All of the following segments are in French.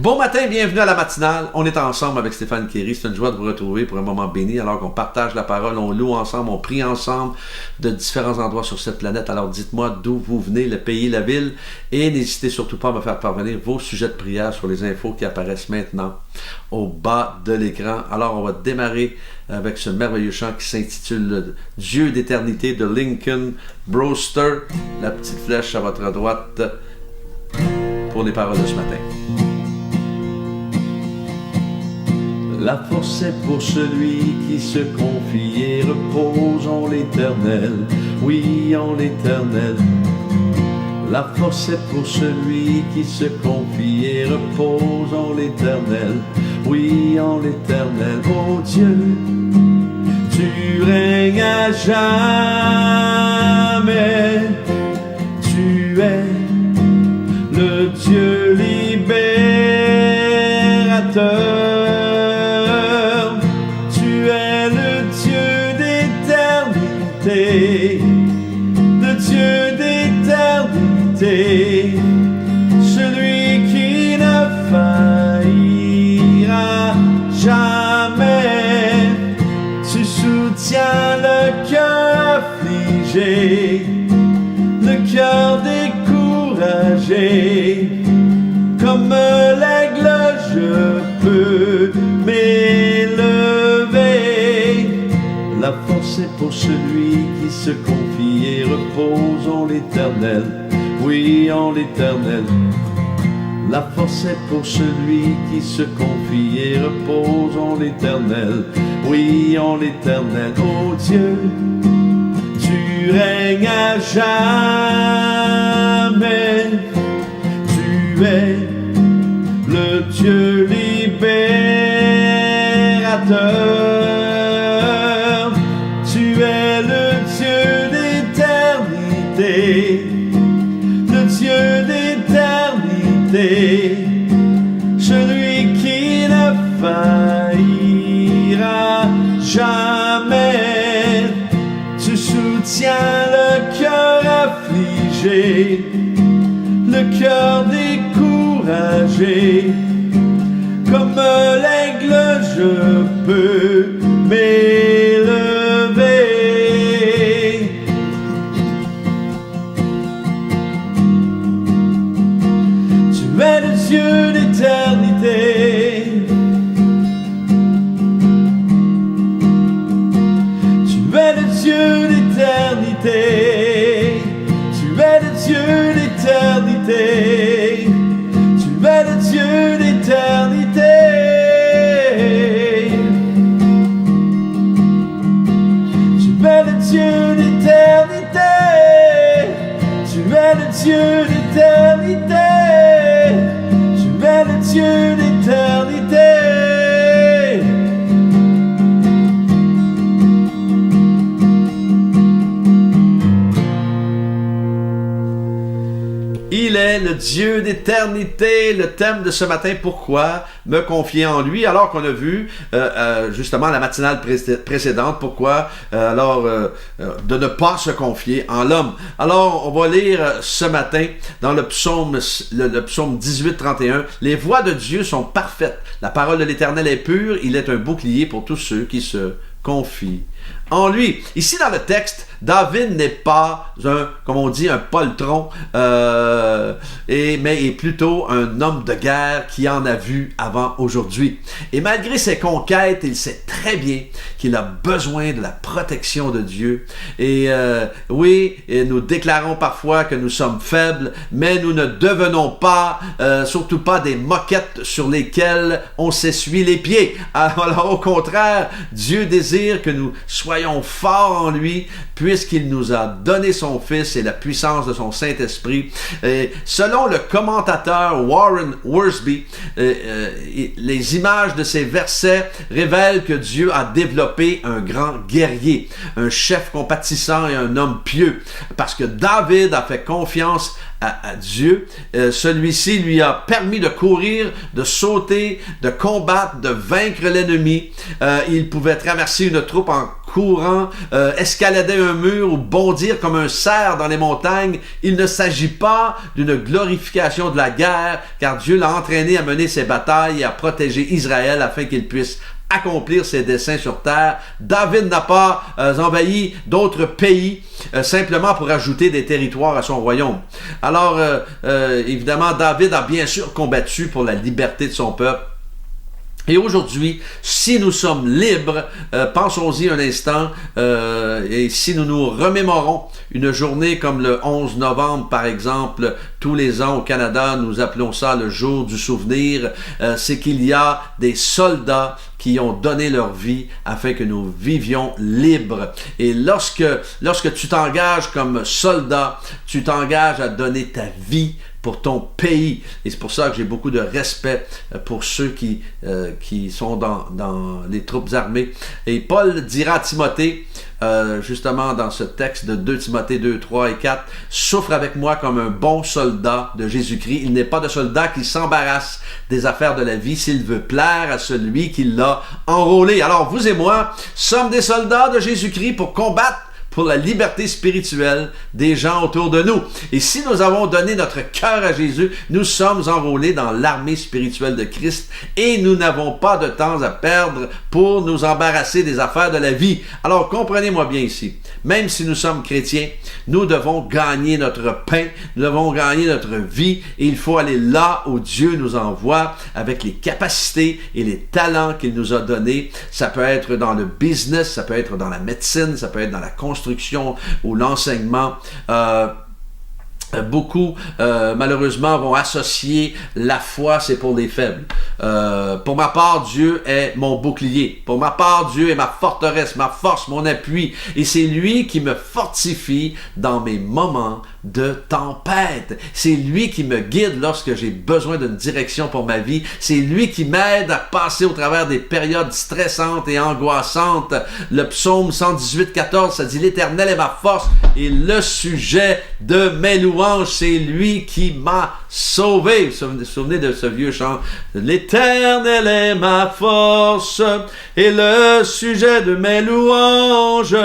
Bon matin, bienvenue à la matinale. On est ensemble avec Stéphane Kéry. C'est une joie de vous retrouver pour un moment béni alors qu'on partage la parole, on loue ensemble, on prie ensemble de différents endroits sur cette planète. Alors dites-moi d'où vous venez, le pays, la ville, et n'hésitez surtout pas à me faire parvenir vos sujets de prière sur les infos qui apparaissent maintenant au bas de l'écran. Alors on va démarrer avec ce merveilleux chant qui s'intitule « Dieu d'éternité » de Lincoln Brewster. La petite flèche à votre droite pour les paroles de ce matin. La force est pour celui qui se confie et repose en l'Éternel, oui en l'Éternel. La force est pour celui qui se confie et repose en l'Éternel, oui en l'Éternel. Oh Dieu, tu règnes à jamais, tu es le Dieu libérateur. Le Dieu d'éternité, celui qui ne faillira jamais. Tu soutiens le cœur affligé, le cœur découragé. Comme l'aigle, je peux m'élever. La force est pour celui qui se confie et repose en l'Éternel, oui en l'Éternel. La force est pour celui qui se confie et repose en l'Éternel, oui en l'Éternel. Oh Dieu, tu règnes à jamais, tu es le Dieu libérateur. Le Dieu d'éternité, celui qui ne faillira jamais. Tu soutiens le cœur affligé, le cœur découragé. Comme l'aigle, je peux m'élever. Tu es le Dieu d'éternité, tu es le Dieu d'éternité, tu es le Dieu d'éternité, tu es le Dieu d'éternité. Tu es le Dieu d'éternité, tu es le Dieu d'éternité. Le Dieu d'éternité. Il est le Dieu d'éternité. Le thème de ce matin, pourquoi me confier en lui, alors qu'on a vu justement la matinale précédente, pourquoi de ne pas se confier en l'homme. Alors on va lire ce matin dans le psaume 18-31, les voies de Dieu sont parfaites, la parole de l'Éternel est pure, il est un bouclier pour tous ceux qui se confient en lui. Ici dans le texte, David n'est pas comme on dit, un poltron, mais est plutôt un homme de guerre qui en a vu avant aujourd'hui. Et malgré ses conquêtes, il sait très bien qu'il a besoin de la protection de Dieu. Et oui, et nous déclarons parfois que nous sommes faibles, mais nous ne devenons pas, surtout pas des moquettes sur lesquelles on s'essuie les pieds. Alors au contraire, Dieu désire que nous soyons forts en lui, puisqu'il nous a donné son Fils et la puissance de son Saint-Esprit. Selon le commentateur Warren Wiersbe, les images de ces versets révèlent que Dieu a développé un grand guerrier, un chef compatissant et un homme pieux, parce que David a fait confiance à Dieu. Celui-ci lui a permis de courir, de sauter, de combattre, de vaincre l'ennemi. Il pouvait traverser une troupe en courant, escalader un mur ou bondir comme un cerf dans les montagnes. Il ne s'agit pas d'une glorification de la guerre, car Dieu l'a entraîné à mener ses batailles et à protéger Israël afin qu'il puisse accomplir ses desseins sur terre. David n'a pas envahi d'autres pays simplement pour ajouter des territoires à son royaume. Alors, évidemment, David a bien sûr combattu pour la liberté de son peuple. Et aujourd'hui, si nous sommes libres, pensons-y un instant, et si nous nous remémorons une journée comme le 11 novembre, par exemple, tous les ans au Canada, nous appelons ça le jour du souvenir, c'est qu'il y a des soldats qui ont donné leur vie afin que nous vivions libres. Et lorsque tu t'engages comme soldat, tu t'engages à donner ta vie pour ton pays. Et c'est pour ça que j'ai beaucoup de respect pour ceux qui sont dans les troupes armées. Et Paul dira à Timothée, justement dans ce texte de 2 Timothée 2, 3 et 4, « Souffre avec moi comme un bon soldat de Jésus-Christ. Il n'est pas de soldat qui s'embarrasse des affaires de la vie s'il veut plaire à celui qui l'a enrôlé. » Alors vous et moi sommes des soldats de Jésus-Christ pour combattre pour la liberté spirituelle des gens autour de nous. Et si nous avons donné notre cœur à Jésus, nous sommes enrôlés dans l'armée spirituelle de Christ et nous n'avons pas de temps à perdre pour nous embarrasser des affaires de la vie. Alors comprenez-moi bien ici, même si nous sommes chrétiens, nous devons gagner notre pain, nous devons gagner notre vie et il faut aller là où Dieu nous envoie avec les capacités et les talents qu'il nous a donnés. Ça peut être dans le business, ça peut être dans la médecine, ça peut être dans la construction ou l'enseignement. Beaucoup, malheureusement, vont associer la foi, c'est pour les faibles. Pour ma part, Dieu est mon bouclier. Pour ma part, Dieu est ma forteresse, ma force, mon appui. Et c'est lui qui me fortifie dans mes moments de tempête. C'est lui qui me guide lorsque j'ai besoin d'une direction pour ma vie. C'est lui qui m'aide à passer au travers des périodes stressantes et angoissantes. Le psaume 118, 14, ça dit « L'Éternel est ma force et le sujet de mes louanges, c'est lui qui m'a sauvé. » Vous vous souvenez de ce vieux chant? « L'Éternel est ma force et le sujet de mes louanges.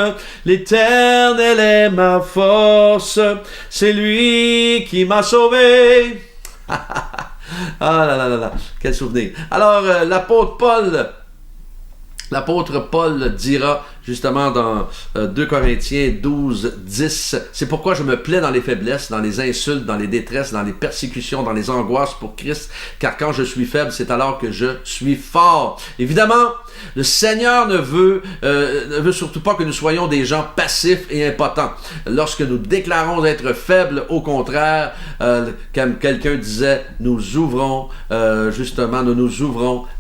L'Éternel est ma force. C'est lui qui m'a sauvé. » Ah là là là là, quel souvenir. Alors, l'apôtre Paul dira justement dans 2 Corinthiens 12, 10, « C'est pourquoi je me plais dans les faiblesses, dans les insultes, dans les détresses, dans les persécutions, dans les angoisses pour Christ, car quand je suis faible, c'est alors que je suis fort. » Évidemment, le Seigneur ne veut surtout pas que nous soyons des gens passifs et impotents. Lorsque nous déclarons être faibles, au contraire, comme quelqu'un disait, nous ouvrons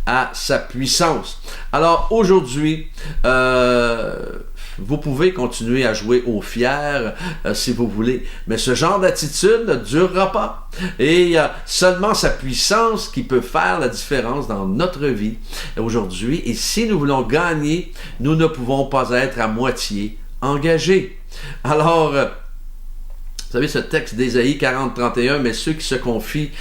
à sa puissance. Alors aujourd'hui, vous pouvez continuer à jouer au fier si vous voulez, mais ce genre d'attitude ne durera pas. Et il y a seulement sa puissance qui peut faire la différence dans notre vie aujourd'hui. Et si nous voulons gagner, nous ne pouvons pas être à moitié engagés. Alors, vous savez ce texte d'Ésaïe 40, 31, « Mais ceux qui se confient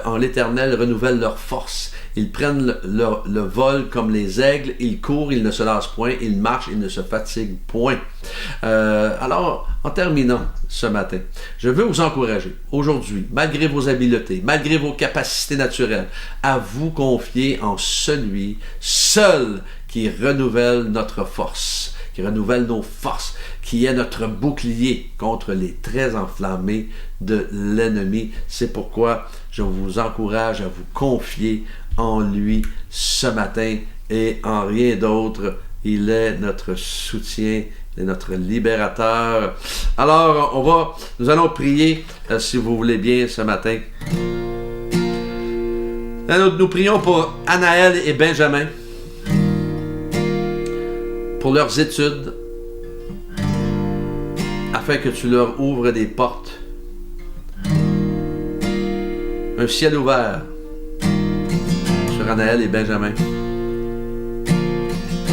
en l'Éternel renouvellent leur force. Ils prennent le vol comme les aigles, ils courent, ils ne se lassent point, ils marchent, ils ne se fatiguent point. » Alors, en terminant ce matin, je veux vous encourager aujourd'hui, malgré vos habiletés, malgré vos capacités naturelles, à vous confier en celui seul qui renouvelle notre force, qui renouvelle nos forces, qui est notre bouclier contre les traits enflammés de l'ennemi. C'est pourquoi je vous encourage à vous confier en lui ce matin et en rien d'autre. Il est notre soutien, il est notre libérateur. Alors, nous allons prier, si vous voulez bien, ce matin. Nous prions pour Anaël et Benjamin, pour leurs études, afin que tu leur ouvres des portes, un ciel ouvert sur Anaël et Benjamin,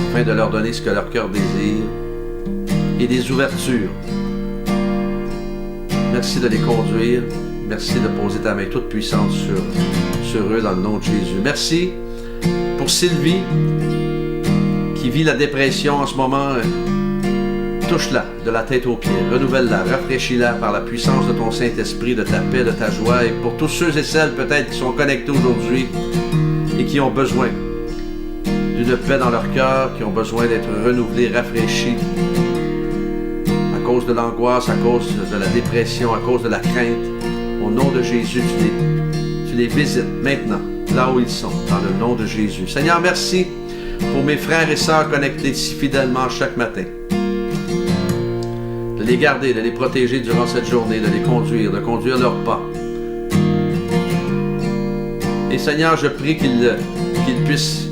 afin de leur donner ce que leur cœur désire, et des ouvertures. Merci de les conduire, merci de poser ta main toute puissante sur eux dans le nom de Jésus. Merci pour Sylvie, qui vit la dépression en ce moment, touche-la de la tête aux pieds, renouvelle-la, rafraîchis-la par la puissance de ton Saint-Esprit, de ta paix, de ta joie. Et pour tous ceux et celles peut-être qui sont connectés aujourd'hui et qui ont besoin d'une paix dans leur cœur, qui ont besoin d'être renouvelés, rafraîchis à cause de l'angoisse, à cause de la dépression, à cause de la crainte. Au nom de Jésus, tu les visites maintenant, là où ils sont, dans le nom de Jésus. Seigneur, merci pour mes frères et sœurs connectés si fidèlement chaque matin. De les garder, de les protéger durant cette journée, de les conduire, de conduire leurs pas. Et Seigneur, je prie qu'ils puissent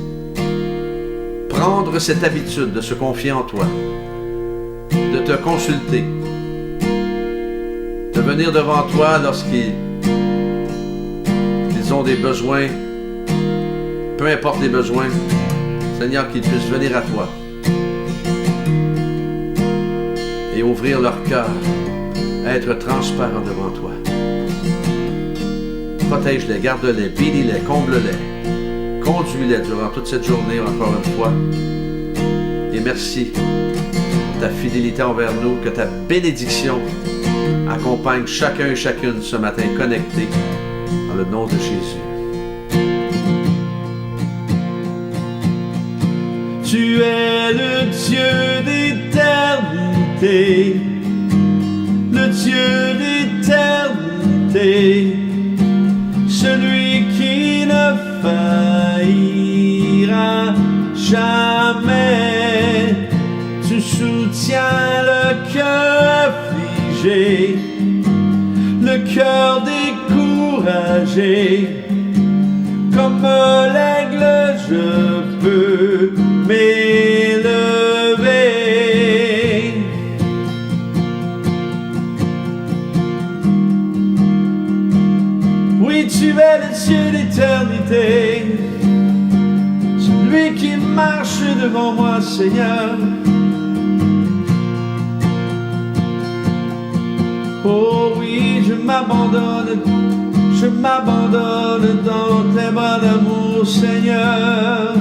prendre cette habitude de se confier en toi, de te consulter, de venir devant toi lorsqu'ils ont des besoins, peu importe les besoins, Seigneur, qu'ils puissent venir à toi et ouvrir leur cœur, être transparents devant toi. Protège-les, garde-les, bénis-les, comble-les, conduis-les durant toute cette journée encore une fois. Et merci pour ta fidélité envers nous, que ta bénédiction accompagne chacun et chacune ce matin connecté dans le nom de Jésus. Tu es le Dieu d'éternité, le Dieu d'éternité, celui qui ne faillira jamais. Tu soutiens le cœur affligé, le cœur découragé. Comme l'aigle, je peux m'élever. Oui, tu es le Dieu d'éternité, celui qui marche devant moi, Seigneur. Oh oui, je m'abandonne dans tes bras d'amour, Seigneur.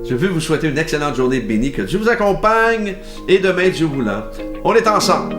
Je veux vous souhaiter une excellente journée bénie, que Dieu vous accompagne et demain, Dieu voulant, on est ensemble